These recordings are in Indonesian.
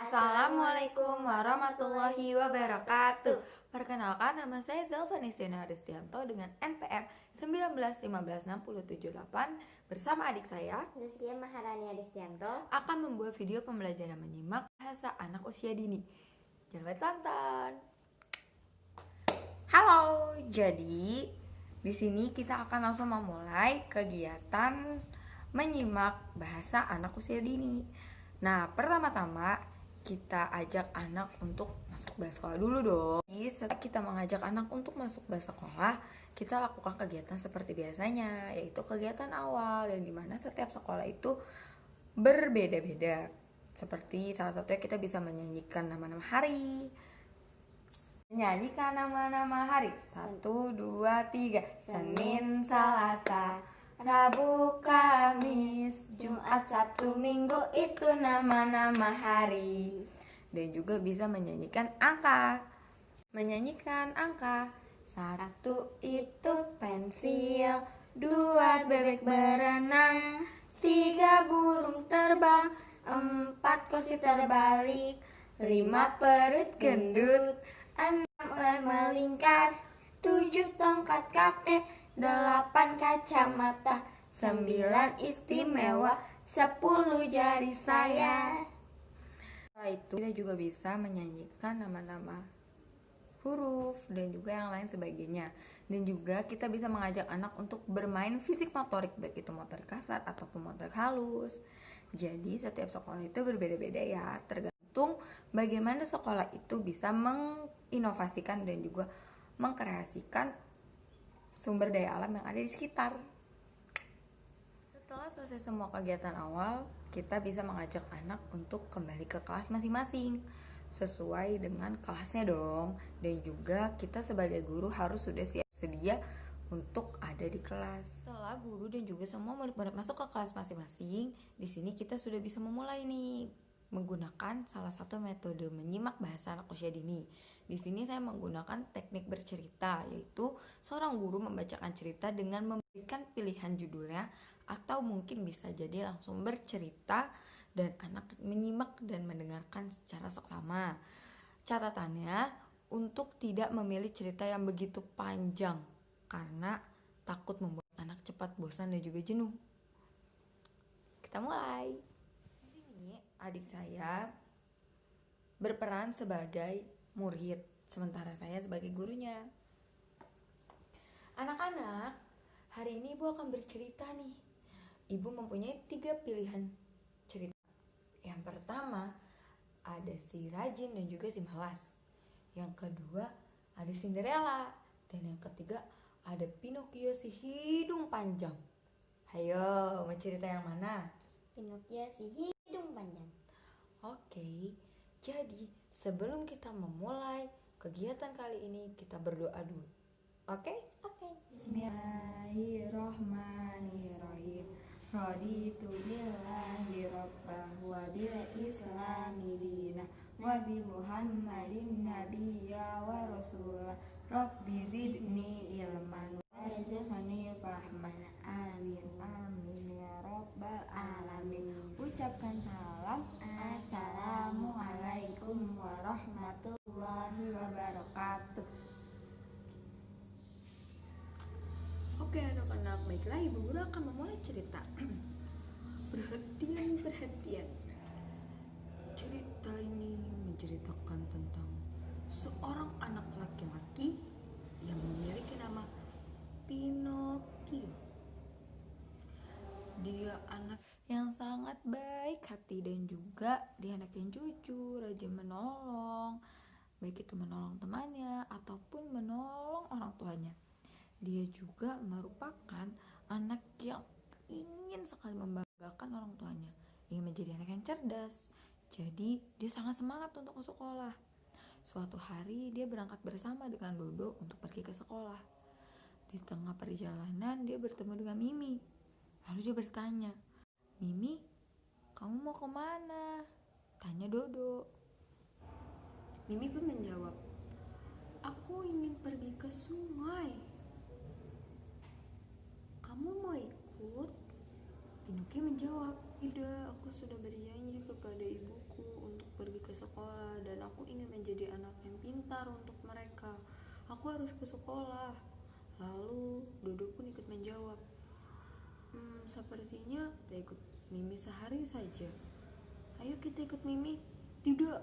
Assalamualaikum warahmatullahi wabarakatuh. Perkenalkan, nama saya Zelvanistina Aristianto dengan NPM 1915678 bersama adik saya Zaskia Maharani Aristianto akan membuat video pembelajaran menyimak bahasa anak usia dini. Jangan lupa tonton. Halo, jadi di sini kita akan langsung memulai kegiatan menyimak bahasa anak usia dini. Nah, pertama-tama kita ajak anak untuk masuk bus sekolah dulu dong. Jadi setelah kita mengajak anak untuk masuk bus sekolah, kita lakukan kegiatan seperti biasanya, yaitu kegiatan awal yang dimana setiap sekolah itu berbeda-beda. Seperti salah satunya kita bisa menyanyikan nama-nama hari. Menyanyikan nama-nama hari. 1, 2, 3. Senin, Selasa, Rabu, Kamis, Jumat, Sabtu, Minggu, itu nama-nama hari. Dan juga bisa menyanyikan angka. Menyanyikan angka. 1 itu pensil, 2 bebek berenang, 3 burung terbang, 4 kursi terbalik, 5 perut gendut, 6 ular melingkar, 7 tongkat kakek, 8 kacamata, 9 istimewa, 10 jari saya. Setelah itu kita juga bisa menyanyikan nama-nama huruf dan juga yang lain sebagainya. Dan juga kita bisa mengajak anak untuk bermain fisik motorik, baik itu motorik kasar ataupun motorik halus. Jadi setiap sekolah itu berbeda-beda ya, tergantung bagaimana sekolah itu bisa menginovasikan dan juga mengkreasikan sumber daya alam yang ada di sekitar. Setelah selesai semua kegiatan awal, kita bisa mengajak anak untuk kembali ke kelas masing-masing sesuai dengan kelasnya dong. Dan juga kita sebagai guru harus sudah siap sedia untuk ada di kelas. Setelah guru dan juga semua murid-murid masuk ke kelas masing-masing, di sini kita sudah bisa memulai nih menggunakan salah satu metode menyimak bahasa anak usia dini. Di sini saya menggunakan teknik bercerita, yaitu seorang guru membacakan cerita dengan memberikan pilihan judulnya, atau mungkin bisa jadi langsung bercerita dan anak menyimak dan mendengarkan secara seksama. Catatannya untuk tidak memilih cerita yang begitu panjang karena takut membuat anak cepat bosan dan juga jenuh. Kita mulai. Di sini adik saya berperan sebagai murid, sementara saya sebagai gurunya. Anak-anak, hari ini Ibu akan bercerita nih. Ibu mempunyai 3 pilihan cerita. Yang pertama ada si rajin dan juga si malas. Yang kedua ada Cinderella. Dan yang ketiga ada Pinocchio si hidung panjang. Hayo, mau cerita yang mana? Pinocchio si hidung panjang. Oke, jadi sebelum kita memulai kegiatan kali ini, kita berdoa dulu. Oke? Bismillahirrahmanirrahim. Raditu billahi rabbah wa bil islami dinah wa bi Muhammadin nabiyya wa rasulah. Rabbi zidni ilman waj'alni fahman. Amin amin ya rabbal alamin. Ucapkan salam. Assalamualaikum warahmatullahi wabarakatuh. Oke anak-anak, baiklah ibu guru akan memulai cerita. Perhatian. Cerita ini menceritakan tentang seorang anak laki-laki yang memiliki nama Pinocchio. Dia anak yang sangat baik hati dan juga dia anak yang jujur, rajin menolong, baik itu menolong temannya ataupun menolong orang tuanya. Dia juga merupakan anak yang ingin sekali membanggakan orang tuanya, ingin menjadi anak yang cerdas. Jadi dia sangat semangat untuk ke sekolah. Suatu hari dia berangkat bersama dengan Dodo untuk pergi ke sekolah. Di tengah perjalanan dia bertemu dengan Mimi. Lalu dia bertanya, "Mimi, kamu mau kemana?" tanya Dodo. Mimi pun menjawab, "Aku ingin pergi ke sungai." "Kamu mau ikut?" Pinocchio menjawab, "Tidak, aku sudah berjanji kepada ibuku untuk pergi ke sekolah sekolah dan aku ingin menjadi anak yang pintar untuk mereka. Aku harus ke sekolah. Lalu Dodo pun ikut menjawab, sepertinya kita ikut Mimi sehari saja. Ayo kita ikut Mimi. Tidak.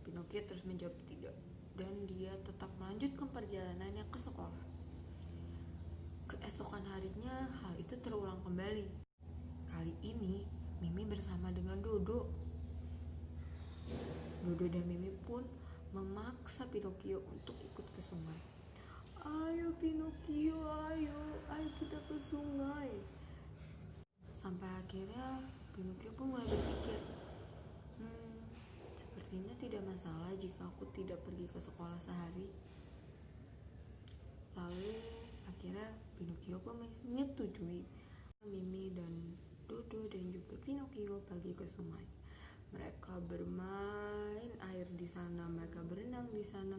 Pinocchio terus menjawab tidak. Dan dia tetap melanjutkan perjalanannya ke sekolah. Keesokan harinya hal itu terulang kembali. Kali ini Mimi bersama dengan Dodo. Dodo dan Mimi pun memaksa Pinocchio untuk ikut ke sungai. Ayo Pinocchio, ayo kita ke sungai. Sampai akhirnya Pinocchio pun mulai berpikir, sepertinya tidak masalah jika aku tidak pergi ke sekolah sehari. Lalu akhirnya Pinocchio pun menyetujui. Mimi dan Dodo dan juga Pinocchio pergi ke sungai. Mereka bermain air di sana, mereka berenang di sana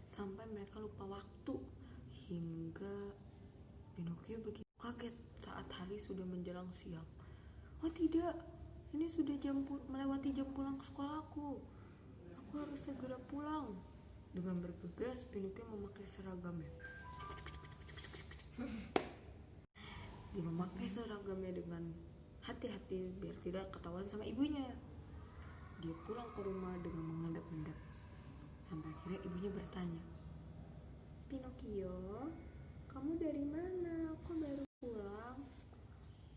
sampai mereka lupa waktu, hingga Pinocchio begitu kaget saat hari sudah menjelang siang. Oh tidak, ini sudah melewati jam pulang ke sekolahku. Aku harus segera pulang. Dengan bergegas Pinocchio memakai seragamnya. Dia memakai seragamnya dengan hati-hati biar tidak ketahuan sama ibunya. Dia pulang ke rumah dengan mengendap-endap. Sampai akhirnya ibunya bertanya, Pinocchio, kamu dari mana? Aku baru pulang.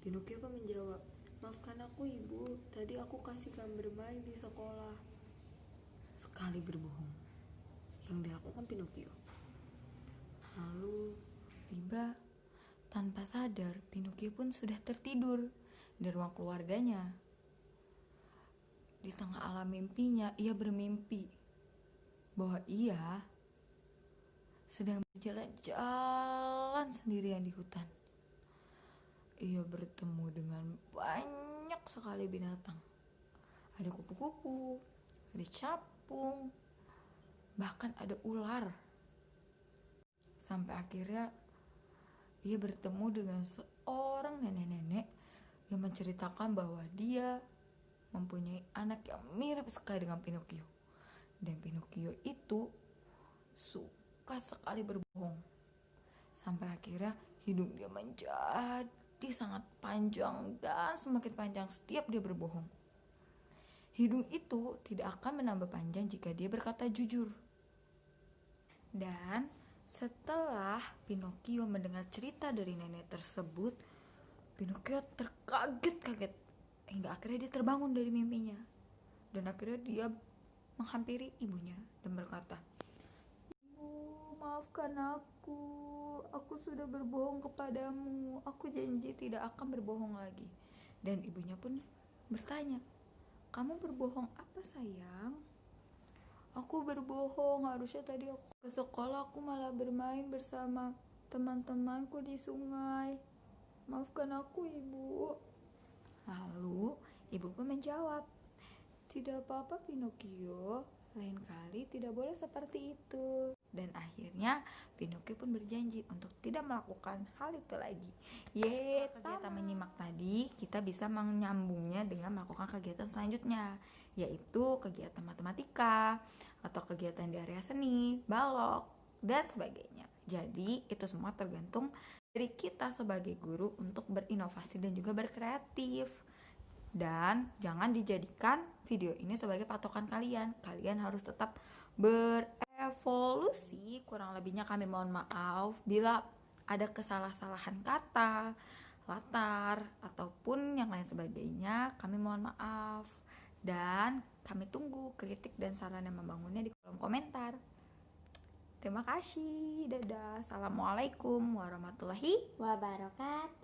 Pinocchio pun menjawab, maafkan aku ibu, tadi aku kasihkan bermain di sekolah. Sekali berbohong yang dilakukan Pinocchio. Lalu tiba tanpa sadar Pinocchio pun sudah tertidur di ruang keluarganya. Di tengah alam mimpinya ia bermimpi bahwa ia sedang berjalan-jalan sendirian di hutan. Ia bertemu dengan banyak sekali binatang. Ada kupu-kupu, ada capung, bahkan ada ular. Sampai akhirnya ia bertemu dengan seorang nenek-nenek yang menceritakan bahwa dia mempunyai anak yang mirip sekali dengan Pinocchio. Dan Pinocchio itu suka sekali berbohong. Sampai akhirnya hidung dia menjadi sangat panjang dan semakin panjang setiap dia berbohong. Hidung itu tidak akan menambah panjang jika dia berkata jujur. Dan setelah Pinocchio mendengar cerita dari nenek tersebut, Pinocchio terkaget-kaget hingga akhirnya dia terbangun dari mimpinya. Dan akhirnya dia menghampiri ibunya dan berkata, Ibu, maafkan aku sudah berbohong kepadamu. Aku janji tidak akan berbohong lagi. Dan ibunya pun bertanya, kamu berbohong apa sayang? Aku berbohong, harusnya tadi aku ke sekolah aku malah bermain bersama teman-temanku di sungai. Maafkan aku ibu. Lalu ibu pun menjawab, tidak apa-apa Pinocchio, lain kali tidak boleh seperti itu. Dan akhirnya Pinocchio pun berjanji untuk tidak melakukan hal itu lagi. Kegiatan menyimak tadi kita bisa menyambungnya dengan melakukan kegiatan selanjutnya, yaitu kegiatan matematika atau kegiatan di area seni, balok, dan sebagainya. Jadi itu semua tergantung dari kita sebagai guru untuk berinovasi dan juga berkreatif. Dan jangan dijadikan video ini sebagai patokan kalian. Kalian harus tetap berevolusi. Kurang lebihnya kami mohon maaf bila ada kesalahan kata, latar, ataupun yang lain sebagainya. Kami mohon maaf. Dan kami tunggu kritik dan saran yang membangunnya di kolom komentar. Terima kasih. Dadah. Assalamualaikum warahmatullahi wabarakatuh.